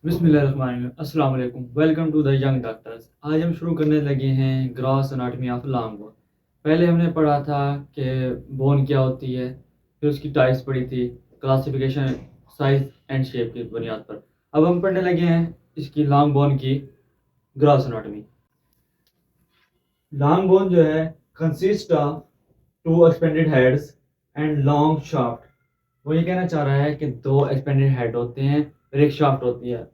बिस्मिल्लाहिर्रहमानिर्रहीम। अस्सलाम वालेकुम। Welcome to the young doctors. आज हम शुरू करने लगे हैं gross anatomy of long bone. पहले हमने पढ़ा था कि बोन क्या होती है, फिर उसकी टाइप्स पढ़ी थी, क्लासिफिकेशन साइज एंड शेप की बुनियाद पर। अब हम पढ़ने लगे हैं इसकी लॉन्ग बोन की ग्रॉस एनाटॉमी। लॉन्ग बोन जो है consist of two expanded heads and long shaft. वो ये कहना चाह रहा है कि दो एक्सपेंडेड हेड होते हैं और एक शाफ्ट होती है।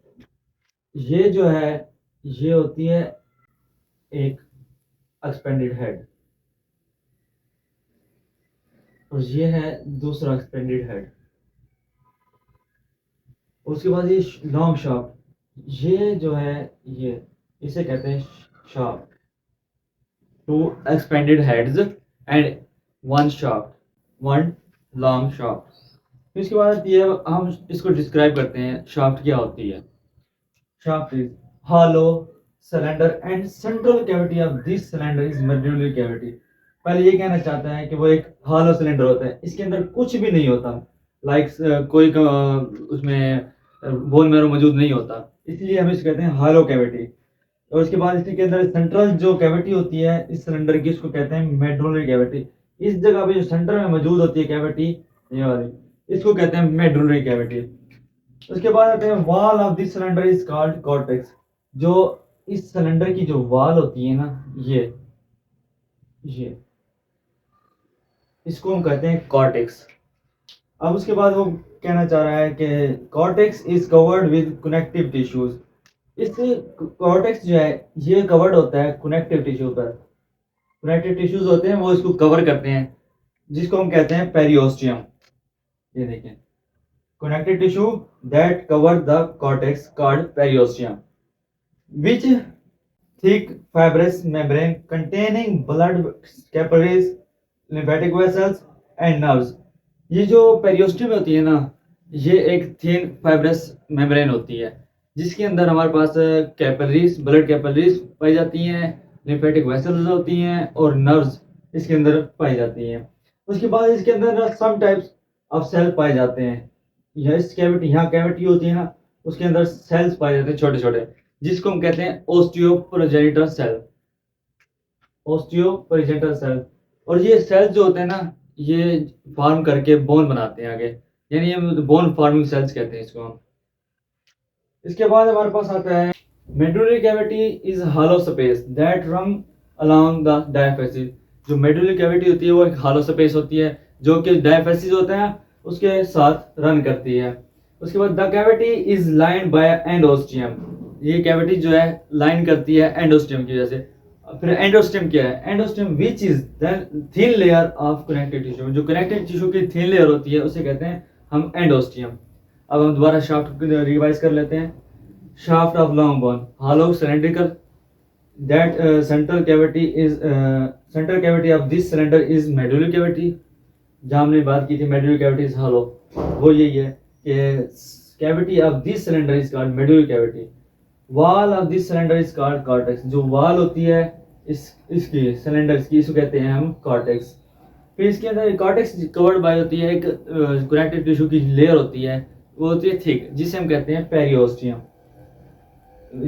ये जो है ये होती है एक एक्सपेंडेड हेड और ये है दूसरा एक्सपेंडेड हेड। उसके बाद ये लॉन्ग शाफ्ट, ये जो है ये इसे कहते हैं shaft. Two expanded heads and one shaft, one long shaft. फिर इसके बाद ये हम इसको डिस्क्राइब करते हैं शाफ्ट क्या होती है। Shaft is hollow cylinder and central cavity of this cylinder is medullary cavity। पहले ये कहना चाहता है कि वो एक हॉलो सिलेंडर होता है, इसके अंदर कुछ भी नहीं होता। कोई उसमें बोन मैरो मौजूद नहीं होता, इसलिए हम इसको कहते हैं हॉलो कैविटी। और उसके बाद इसके अंदर सेंट्रल जो कैविटी होती है इस सिलेंडर की, उसको कहते हैं मेडुलरी कैविटी। इस जगह पे जो सेंटर में मौजूद होती है कैविटी, ये वाली, इसको कहते हैं मेडुलरी कैविटी। उसके बाद आते हैं wall of this cylinder is called cortex. जो इस सिलेंडर की जो वॉल होती है ना, ये इसको हम कहते हैं कॉर्टेक्स। अब उसके बाद वो कहना चाह रहा है कि cortex is covered with connective tissues. इस कॉर्टेक्स जो है ये कवर्ड होता है कनेक्टिव टिश्यू पर। कनेक्टिव टिश्यूज होते हैं वो इसको कवर करते हैं, जिसको हम कहते हैं पेरियोस्टियम। ये देखें, connective tissue that cover the cortex called periosteum, which thick fibrous membrane containing blood capillaries, lymphatic vessels and nerves। ये जो पेरियोस्टियम होती है ना, ये एक थिन फाइब्रस मेम्ब्रेन होती है जिसके अंदर हमारे पास कैपिलरीज, ब्लड कैपिलरीज पाई जाती हैं, लिम्फेटिक वेसल्स होती हैं और नर्व्स इसके अंदर पाई जाती हैं। उसके बाद इसके अंदर सम टाइप्स ऑफ सेल पाए जाते हैं। यह इस कैविटी, यहाँ कैविटी होती है ना, उसके अंदर सेल्स पाए जाते हैं छोटे छोटे, जिसको हम कहते हैं ओस्टियोप्रोजेनिटर सेल। ओस्टियोप्रोजेनिटर सेल। और ये सेल्स जो होते हैं ना, ये फॉर्म करके बोन बनाते हैं आगे, यानी ये बोन फॉर्मिंग सेल्स कहते हैं इसको हम। इसके बाद हमारे पास आता है medullary cavity is hollow space that run along the diaphysis. जो मेडुलरी कैविटी होती है वो एक हॉलो स्पेस होती है जो कि डायफेसिस होता है उसके साथ रन करती है। उसके बाद the cavity is lined by endosteum. ये कैविटी जो है लाइन करती है एंडोस्टियम की वजह से। फिर एंडोस्टियम क्या है? Endosteum which is the thin layer of connective tissue. जो कनेक्टिव टिश्यू की थिन लेयर होती है उसे कहते हैं हम एंडोस्टियम। अब हम दोबारा शाफ्ट रिवाइज कर लेते हैं। Shaft of long bone hollow cylindrical, that central cavity of this cylinder is medullary cavity. जहाँ हमने बात की थी मेडुलरी कैविटी इज हॉलो, वो यही है कि cavity of this cylinder is called medullary cavity. Wall of this cylinder is called cortex. जो वॉल होती है इसकी सिलेंडर की, इसको कहते हैं हम कॉर्टेक्स। फिर इसके अंदर कॉर्टेक्स कवर्ड बाय होती है एक कनेक्टिव टिश्यू की लेयर होती है, वो होती है थिक, जिसे हम कहते हैं पेरियोस्टियम।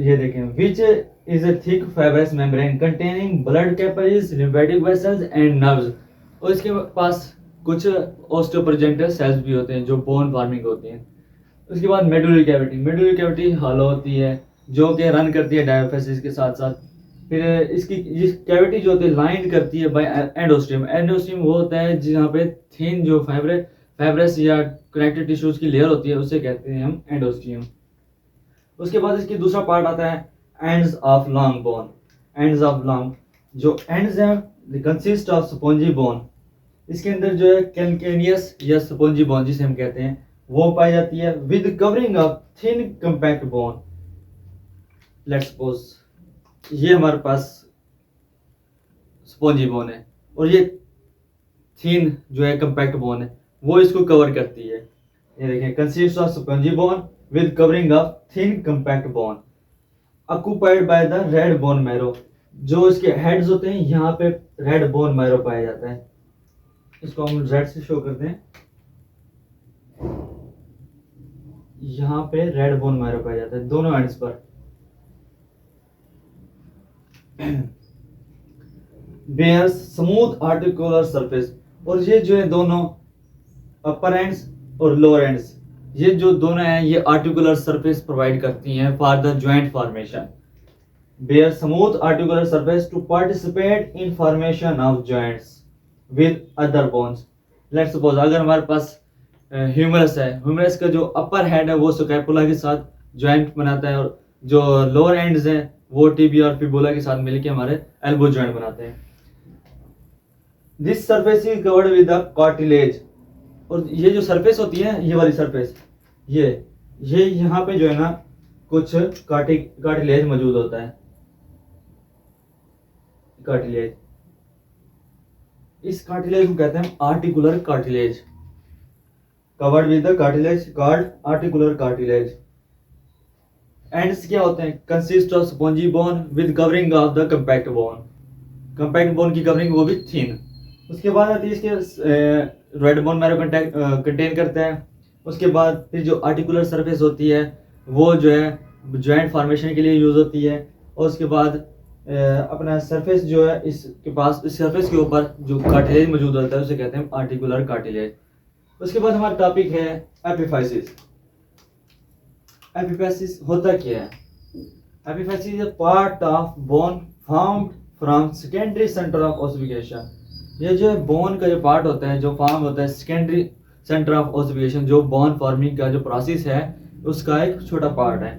ये देखें, which is a thick fibrous membrane containing blood capillaries, lymphatic vessels and nerves. और इसके पास कुछ ओस्टियोप्रोजेनिटर सेल्स भी होते हैं जो बोन फॉर्मिंग होते हैं। उसके बाद medullary cavity, medullary cavity hollow होती है जो कि रन करती है डायफेसिस के साथ साथ। फिर इसकी जिस कैविटी जो होती है लाइन करती है बाय एंडोस्टियम। एंडोस्टियम वो होता है जहाँ पे थिन जो फाइब्रस या कनेक्टिव टिश्यूज की लेयर होती है उसे कहते हैं हम एंडोस्टियम। उसके बाद इसकी दूसरा पार्ट आता है ends of long bone. Ends of long, जो एंड्स हैं कंसिस्ट ऑफ स्पॉन्जी बोन। इसके अंदर जो है कैल्केनियस या स्पॉन्जी बोन जिसे हम कहते हैं वो पाई जाती है with covering of thin compact bone. Let's suppose ये हमारे पास स्पॉन्जी बोन है और ये थिन जो है कंपैक्ट बोन है वो इसको कवर करती है। ये देखें, consist of spongy bone with covering of thin compact bone occupied by the red bone marrow. जो इसके हेड्स होते हैं यहाँ पे रेड बोन मैरो पाया जाता है। इसको हम रेड से शो करते हैं। यहाँ पे रेड बोन मैरो पाया जाता है दोनों एंड्स पर। बेयर्स स्मूथ आर्टिकुलर सरफेस, और ये जो है दोनों अपर एंड्स और लोअर एंड्स, ये जो दोनों हैं ये आर्टिकुलर सरफेस प्रोवाइड करती हैं for the joint formation. Bear smooth articular surface to participate in formation of joints with other bones. Let's suppose अगर हमारे पास ह्यूमरस है, ह्यूमरस का जो अपर हेड है वो स्कैपुला के साथ जॉइंट बनाता है, और जो लोअर एंड्स हैं वो टिबिया और फिबुला के साथ मिलकर हमारे एल्बो जॉइंट बनाते हैं। This surface is covered with the cartilage, और ये जो सरफेस होती है ये वाली सरफेस, ये यहाँ पे जो है ना कुछ कार्टिलेज मौजूद होता है। कार्टिलेज, इस कार्टिलेज को कहते हैं articular cartilage. Covered with the cartilage called articular cartilage. Ends क्या होते हैं? Consist of spongy bone with covering of the compact bone. Compact bone की कवरिंग वो भी थिन। उसके बाद आती है इसके रेड बोन मैरो कंटेन करते हैं। उसके बाद फिर जो आर्टिकुलर सरफेस होती है वो जो है जॉइंट फॉर्मेशन के लिए यूज होती है। और उसके बाद अपना सरफेस जो है इसके पास, इस सरफेस के ऊपर जो कार्टिलेज मौजूद होता है उसे कहते हैं आर्टिकुलर कार्टिलेज। उसके बाद हमारा टॉपिक है एपिफाइसिस। एपिफाइसिस होता क्या है? Epiphysis is a part of bone formed from secondary centre of ossification. ये जो बोन का जो पार्ट होता है जो फॉर्म होता है सेकेंडरी सेंटर ऑफ ओसिफिकेशन, जो बोन फॉर्मिंग का जो प्रोसेस है उसका एक छोटा पार्ट है।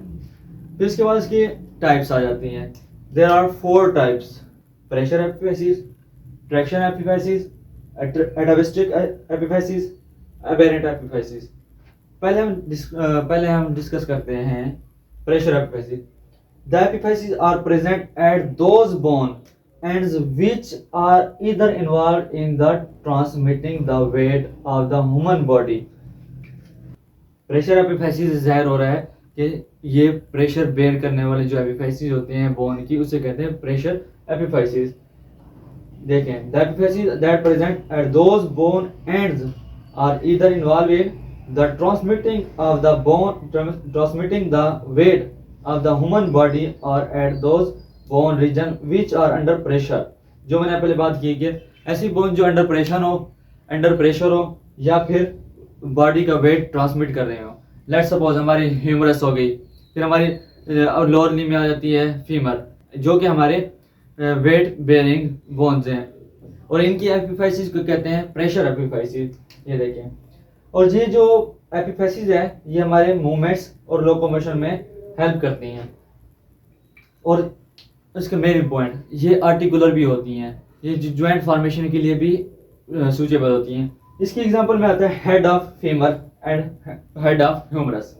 फिर इसके बाद इसकी टाइप्स आ जाती हैं। There are 4 types: pressure epiphysis, traction epiphysis, atavistic epiphysis, aberrant epiphysis. पहले हम डिस्कस करते हैं pressure epiphysis. The epiphysis are present at those bone ends which are either involved in the transmitting the weight of the human body। Pressure epiphysis ज़ाहिर हो रहा है कि ये प्रेशर बेयर करने वाले जो एपिफाइसिस होते हैं बोन की उसे कहते हैं प्रेशर एपिफाइसिस। देखें, the epiphys that present at those bone ends are either involved in the transmitting of the bone, transmitting the weight of the human body, or at those bone region which are under pressure. जो मैंने पहले बात की कि ऐसी bone जो under pressure हो या फिर बॉडी का वेट ट्रांसमिट कर रहे हो। लेट्स सपोज हमारी ह्यूमरस हो गई, फिर हमारी लोअर लिम्ब में आ जाती है फीमर, जो कि हमारे वेट बेयरिंग बोन्स हैं, और इनकी एपिफाइसिस को कहते हैं प्रेशर एपिफाइसिस। ये देखें, और ये जो एपिफाइसिस है ये हमारे मूवमेंट्स और लोकोमोशन में हेल्प करती हैं। और इसका मेन पॉइंट, ये आर्टिकुलर भी होती हैं, ये ज्वाइंट फॉर्मेशन के लिए भी सूटेबल होती हैं। इसकी एग्जांपल में आता है head of femur and head of humerus.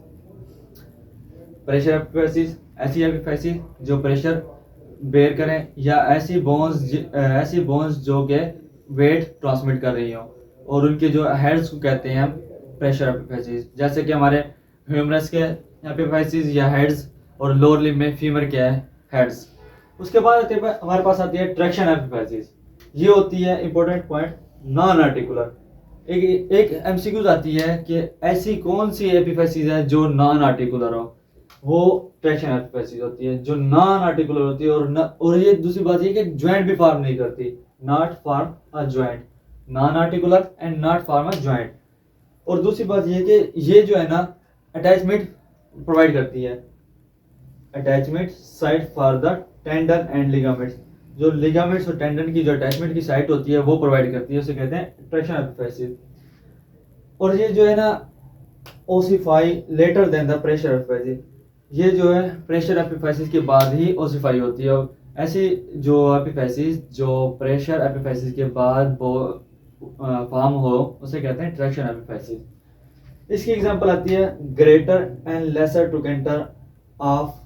Pressure epiphysis ऐसी एपिफाइसिस जो प्रेशर बेयर करें, या ऐसी बोन्स जो के वेट ट्रांसमिट कर रही हो, और उनके जो हेड्स को कहते हैं हम प्रेशर एपिफाइसिस। जैसे कि हमारे ह्यूमरस के एपिफाइसिस या हेड्स, और लोअर लिम्ब में फीमर क्या है, हेड्स। उसके बाद हमारे पास आती है ट्रैक्शन एपिफाइसिस। ये होती है इंपॉर्टेंट पॉइंट नॉन आर्टिकुलर। एक एमसीक्यूज आती है कि ऐसी कौन सी एपिफाइसिस है जो नॉन आर्टिकुलर हो, वो ट्रैक्शन एपिफाइसिस होती है जो नॉन आर्टिकुलर होती है। और ये दूसरी बात ये कि ज्वाइंट भी फॉर्म नहीं करती, not form a joint, non articular and not form a joint. और दूसरी बात ये कि ये जो है ना अटैचमेंट प्रोवाइड करती है, attachment site for the tendon and ligaments. जो लिगामेंट्स और टेंडन की जो अटैचमेंट की साइट होती है वो प्रोवाइड करती है, उसे कहते हैं ट्रैक्शन एपिफाइसिस। और ये जो है ना ossify later than the pressure epiphysis. ये जो है प्रेशर एपिफाइसिस के बाद ही ओसिफाई होती है। ऐसी जो एपिफाइसिस जो प्रेशर एपिफाइसिस के बाद फॉर्म हो उसे कहते हैं ट्रैक्शन एपिफाइसिस। इसकी एग्जांपल आती है greater and lesser trochanter of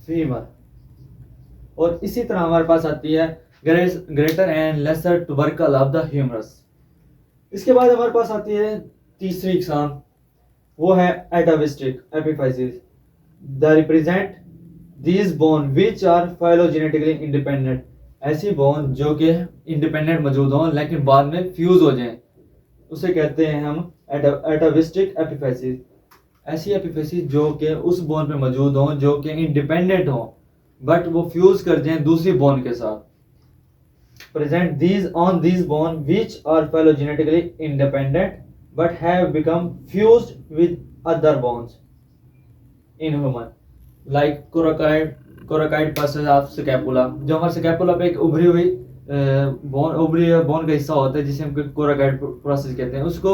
femur. और इसी तरह हमारे पास आती है greater and lesser tubercle of the humerus. इसके बाद हमारे पास आती है तीसरी एग्जाम, वो है atavistic epiphysis. The represent these bone which are phylogenetically independent. ऐसी बोन जो कि इंडिपेंडेंट मौजूद हों लेकिन बाद में फ्यूज हो जाएं, उसे कहते हैं हम एटाविस्टिक एपिफाइसिस। ऐसी एपिफेसिस जो कि उस बोन पे मौजूद हों जो कि इंडिपेंडेंट हों बट वो फ्यूज कर जाएं दूसरी बोन के साथ। Present these on these bone which are phylogenetically independent but have become fused with other bones in human like coracoid process of scapula। जो हमारे स्कैपुला पे एक उभरी हुई बोन का हिस्सा होता है जिसे हम कोराकाइड प्रोसेस कहते हैं, उसको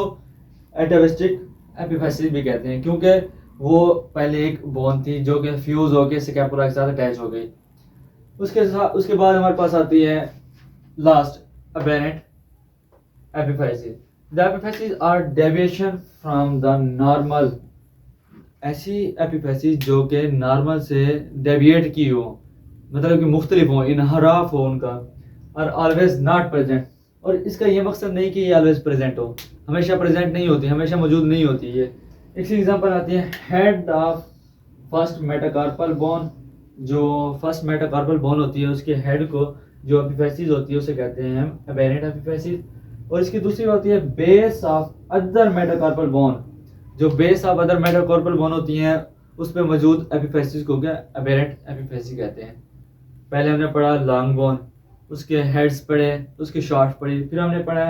एटाविस्टिक एपिफेसिस भी कहते हैं क्योंकि वो पहले एक बोन थी जो कि फ्यूज होकर स्कैपुला के साथ अटैच हो गई। उसके बाद हमारे पास आती है last aberrant epiphyses। The epiphyses are deviation from the normal। ऐसी एपिफेसिस जो कि नॉर्मल से डेविएट की हो, मतलब कि मुख्तलिफ हो, इनहराफ हो उनका, और ऑलवेज नॉट प्रेजेंट। और इसका ये मकसद नहीं कि ये ऑलवेज प्रेजेंट हो, हमेशा प्रेजेंट नहीं होती, हमेशा मौजूद नहीं होती है। एक एग्जांपल आती है head of first metacarpal bone. जो फर्स्ट मेटाकार्पल बोन होती है उसके हेड को जो एपिफेसिस होती है उसे कहते हैं हम एबेरेंट एपिफेसिस। और इसकी दूसरी होती है base of other metacarpal bone. जो base of other metacarpal bone होती हैं उस पर मौजूद एपिफेसिस को क्या एबेरेंट एपिफेसिस कहते हैं। पहले हमने पढ़ा लॉन्ग बोन, उसके हेड्स पढ़े, उसके शॉर्ट्स पढ़ी, फिर हमने पढ़ा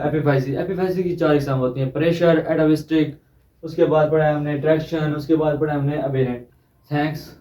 एपिफेसिस। एपिफेसिस की 4 किस्म होती हैं, प्रेशर, एटाविस्टिक, उसके बाद पढ़ा हमने ट्रैक्शन, उसके बाद पढ़ा हमने एबेरेंट। थैंक्स।